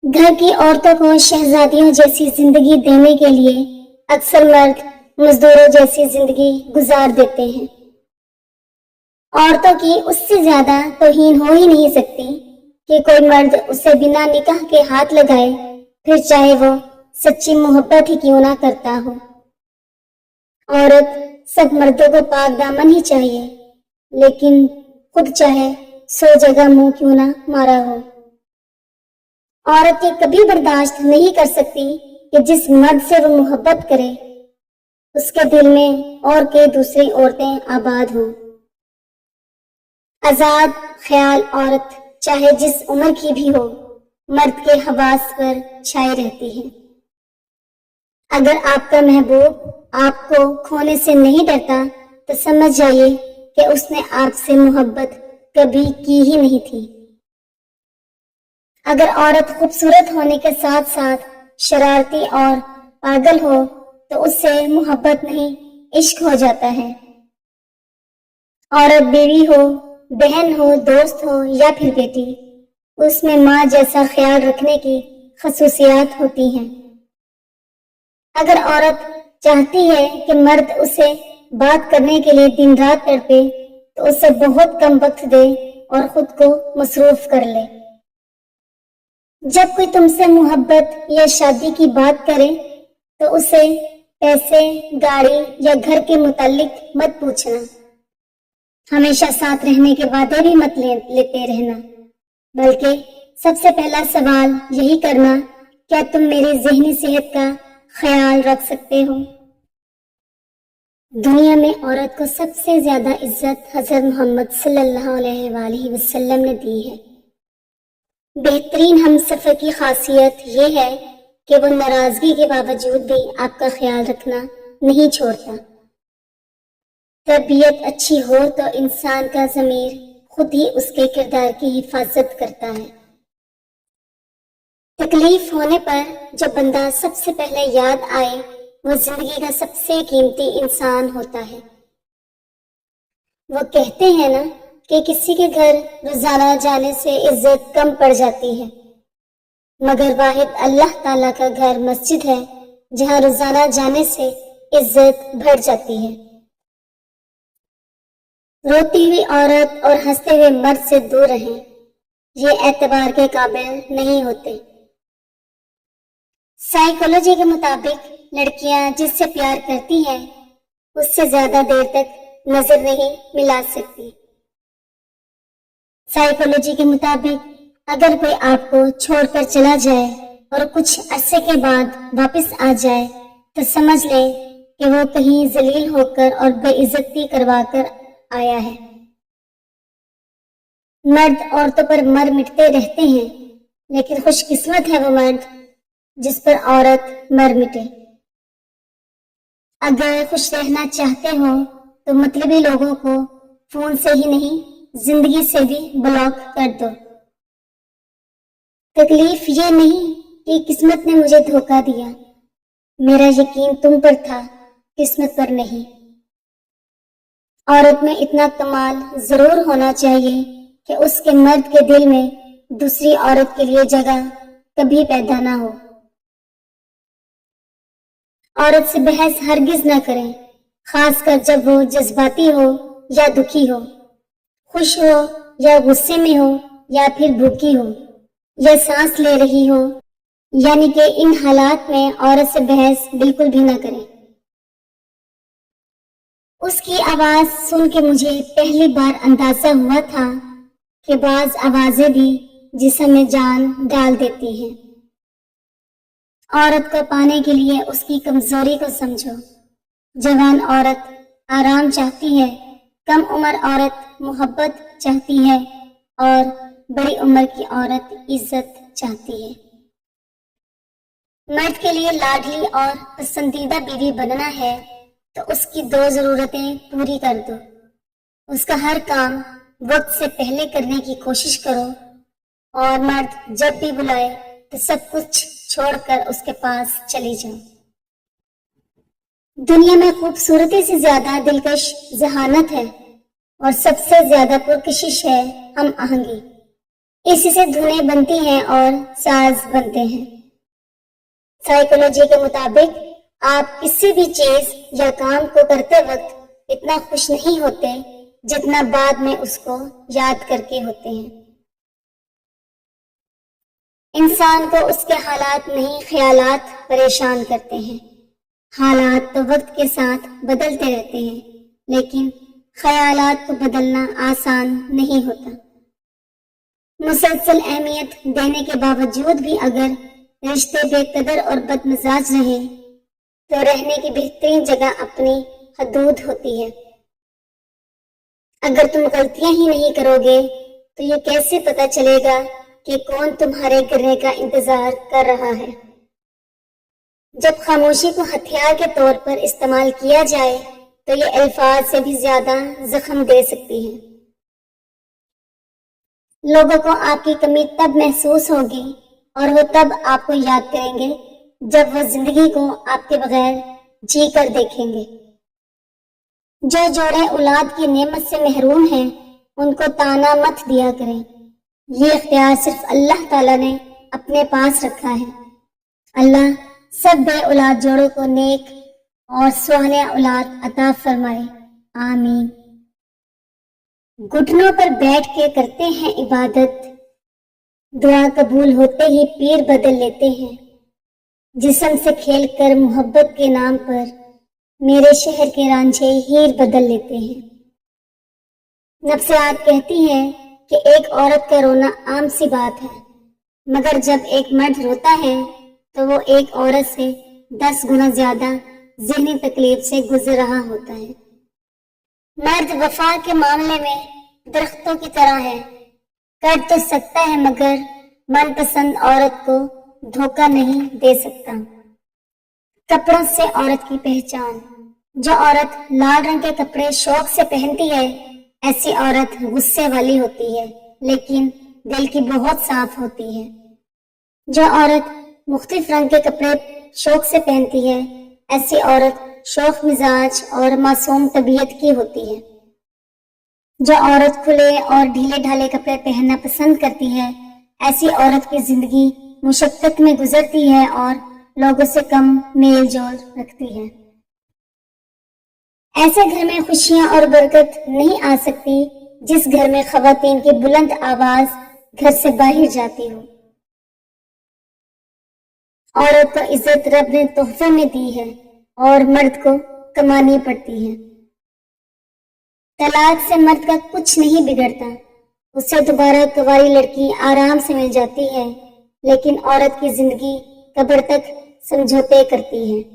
گھر کی عورتوں کو شہزادیوں جیسی زندگی دینے کے لیے اکثر مرد مزدوروں جیسی زندگی گزار دیتے ہیں۔ عورتوں کی اس سے زیادہ توہین ہو ہی نہیں سکتی کہ کوئی مرد اسے بنا نکاح کے ہاتھ لگائے، پھر چاہے وہ سچی محبت ہی کیوں نہ کرتا ہو۔ عورت سب مردوں کو پاک دامن ہی چاہیے، لیکن خود چاہے 100 جگہ منہ کیوں نہ مارا ہو۔ عورت یہ کبھی برداشت نہیں کر سکتی کہ جس مرد سے وہ محبت کرے اس کے دل میں اور کے دوسری عورتیں آباد ہوں۔ آزاد خیال عورت چاہے جس عمر کی بھی ہو، مرد کے حواس پر چھائی رہتی ہے۔ اگر آپ کا محبوب آپ کو کھونے سے نہیں ڈرتا تو سمجھ جائیے کہ اس نے آپ سے محبت کبھی کی ہی نہیں تھی۔ اگر عورت خوبصورت ہونے کے ساتھ ساتھ شرارتی اور پاگل ہو تو اس سے محبت نہیں، عشق ہو جاتا ہے۔ عورت بیوی ہو، بہن ہو، دوست ہو یا پھر بیٹی، اس میں ماں جیسا خیال رکھنے کی خصوصیات ہوتی ہیں۔ اگر عورت چاہتی ہے کہ مرد اسے بات کرنے کے لیے دن رات تڑپے تو اسے بہت کم وقت دے اور خود کو مصروف کر لے۔ جب کوئی تم سے محبت یا شادی کی بات کرے تو اسے پیسے، گاڑی یا گھر کے متعلق مت پوچھنا۔ ہمیشہ ساتھ رہنے کے وعدے بھی مت لیتے رہنا، بلکہ سب سے پہلا سوال یہی کرنا، کیا تم میری ذہنی صحت کا خیال رکھ سکتے ہو؟ دنیا میں عورت کو سب سے زیادہ عزت حضرت محمد صلی اللہ علیہ وآلہ وسلم نے دی ہے۔ بہترین ہمسفر کی خاصیت یہ ہے کہ وہ ناراضگی کے باوجود بھی آپ کا خیال رکھنا نہیں چھوڑتا۔ تربیت اچھی ہو تو انسان کا ضمیر خود ہی اس کے کردار کی حفاظت کرتا ہے۔ تکلیف ہونے پر جو بندہ سب سے پہلے یاد آئے وہ زندگی کا سب سے قیمتی انسان ہوتا ہے۔ وہ کہتے ہیں نا کہ کسی کے گھر روزانہ جانے سے عزت کم پڑ جاتی ہے، مگر واحد اللہ تعالیٰ کا گھر مسجد ہے جہاں روزانہ جانے سے عزت بڑھ جاتی ہے۔ روتی ہوئی عورت اور ہنستے ہوئے مرد سے دور رہیں، یہ اعتبار کے قابل نہیں ہوتے۔ سائیکولوجی کے مطابق لڑکیاں جس سے پیار کرتی ہیں اس سے زیادہ دیر تک نظر نہیں ملا سکتی۔ سائیکولوجی کے مطابق اگر کوئی آپ کو چھوڑ کر چلا جائے اور کچھ عرصے کے بعد واپس آ جائے تو سمجھ لیں کہ وہ کہیں ذلیل ہو کر اور بے عزتی کروا کر آیا ہے۔ مرد عورتوں پر مر مٹتے رہتے ہیں، لیکن خوش قسمت ہے وہ مرد جس پر عورت مر مٹے۔ اگر خوش رہنا چاہتے ہو تو مطلبی لوگوں کو فون سے ہی نہیں، زندگی سے بھی بلاک کر دو۔ تکلیف یہ نہیں کہ قسمت نے مجھے دھوکہ دیا، میرا یقین تم پر تھا، قسمت پر نہیں۔ عورت میں اتنا کمال ضرور ہونا چاہیے کہ اس کے مرد کے دل میں دوسری عورت کے لیے جگہ کبھی پیدا نہ ہو۔ عورت سے بحث ہرگز نہ کریں، خاص کر جب وہ جذباتی ہو یا دکھی ہو، خوش ہو یا غصے میں ہو یا پھر بھوکی ہو یا سانس لے رہی ہو، یعنی کہ ان حالات میں عورت سے بحث بالکل بھی نہ کریں۔ اس کی آواز سن کے مجھے پہلی بار اندازہ ہوا تھا کہ بعض آوازیں بھی جسم میں جان ڈال دیتی ہیں۔ عورت کو پانے کے لیے اس کی کمزوری کو سمجھو۔ جوان عورت آرام چاہتی ہے، کم عمر عورت محبت چاہتی ہے اور بڑی عمر کی عورت عزت چاہتی ہے۔ مرد کے لیے لاڈلی اور پسندیدہ بیوی بننا ہے تو اس کی 2 ضرورتیں پوری کر دو۔ اس کا ہر کام وقت سے پہلے کرنے کی کوشش کرو، اور مرد جب بھی بلائے تو سب کچھ چھوڑ کر اس کے پاس چلی جاؤ۔ دنیا میں خوبصورتی سے زیادہ دلکش ذہانت ہے اور سب سے زیادہ پرکشش ہے ہم آہنگی۔ اسی سے دھنیں بنتی ہیں اور ساز بنتے ہیں۔ سائیکولوجی کے مطابق آپ کسی بھی چیز یا کام کو کرتے وقت اتنا خوش نہیں ہوتے جتنا بعد میں اس کو یاد کر کے ہوتے ہیں۔ انسان کو اس کے حالات نہیں خیالات پریشان کرتے ہیں۔ حالات تو وقت کے ساتھ بدلتے رہتے ہیں، لیکن خیالات کو بدلنا آسان نہیں ہوتا۔ مسلسل اہمیت دینے کے باوجود بھی اگر رشتے بے قدر اور بد مزاج رہیں تو رہنے کی بہترین جگہ اپنی حدود ہوتی ہے۔ اگر تم غلطیاں ہی نہیں کرو گے تو یہ کیسے پتا چلے گا کہ کون تمہارے گرنے کا انتظار کر رہا ہے؟ جب خاموشی کو ہتھیار کے طور پر استعمال کیا جائے تو یہ الفاظ سے بھی زیادہ زخم دے سکتی ہے۔ لوگوں کو آپ کی کمی تب محسوس ہوگی اور وہ تب آپ کو یاد کریں گے جب وہ زندگی کو آپ کے بغیر جی کر دیکھیں گے۔ جو جوڑے اولاد کی نعمت سے محروم ہیں ان کو تانا مت دیا کریں، یہ اختیار صرف اللہ تعالیٰ نے اپنے پاس رکھا ہے۔ اللہ سب بے اولاد جوڑوں کو نیک اور سہانے اولاد عطا فرمائے، آمین۔ گھٹنوں پر بیٹھ کے کرتے ہیں عبادت، دعا قبول ہوتے ہی پیر بدل لیتے ہیں۔ جسم سے کھیل کر محبت کے نام پر میرے شہر کے رانجھے ہیر بدل لیتے ہیں۔ نفسیات کہتی ہے کہ ایک عورت کا رونا عام سی بات ہے، مگر جب ایک مرد روتا ہے تو وہ ایک عورت سے 10 گنا زیادہ ذہنی تکلیف سے گزر رہا ہوتا ہے۔ مرد وفا کے معاملے میں درختوں کی طرح ہے، کر تو سکتا ہے مگر من پسند عورت کو دھوکہ نہیں دے سکتا۔ کپڑوں سے عورت کی پہچان۔ جو عورت لال رنگ کے کپڑے شوق سے پہنتی ہے ایسی عورت غصے والی ہوتی ہے لیکن دل کی بہت صاف ہوتی ہے۔ جو عورت مختلف رنگ کے کپڑے شوق سے پہنتی ہے ایسی عورت شوخ مزاج اور معصوم طبیعت کی ہوتی ہے۔ جو عورت کھلے اور ڈھیلے ڈھالے کپڑے پہننا پسند کرتی ہے ایسی عورت کی زندگی مشقت میں گزرتی ہے اور لوگوں سے کم میل جول رکھتی ہے۔ ایسے گھر میں خوشیاں اور برکت نہیں آ سکتی جس گھر میں خواتین کی بلند آواز گھر سے باہر جاتی ہو۔ عورت کو عزت رب نے تحفے میں دی ہے اور مرد کو کمانی پڑتی ہے۔ طلاق سے مرد کا کچھ نہیں بگڑتا، اسے دوبارہ کنواری لڑکی آرام سے مل جاتی ہے، لیکن عورت کی زندگی قبر تک سمجھوتے کرتی ہے۔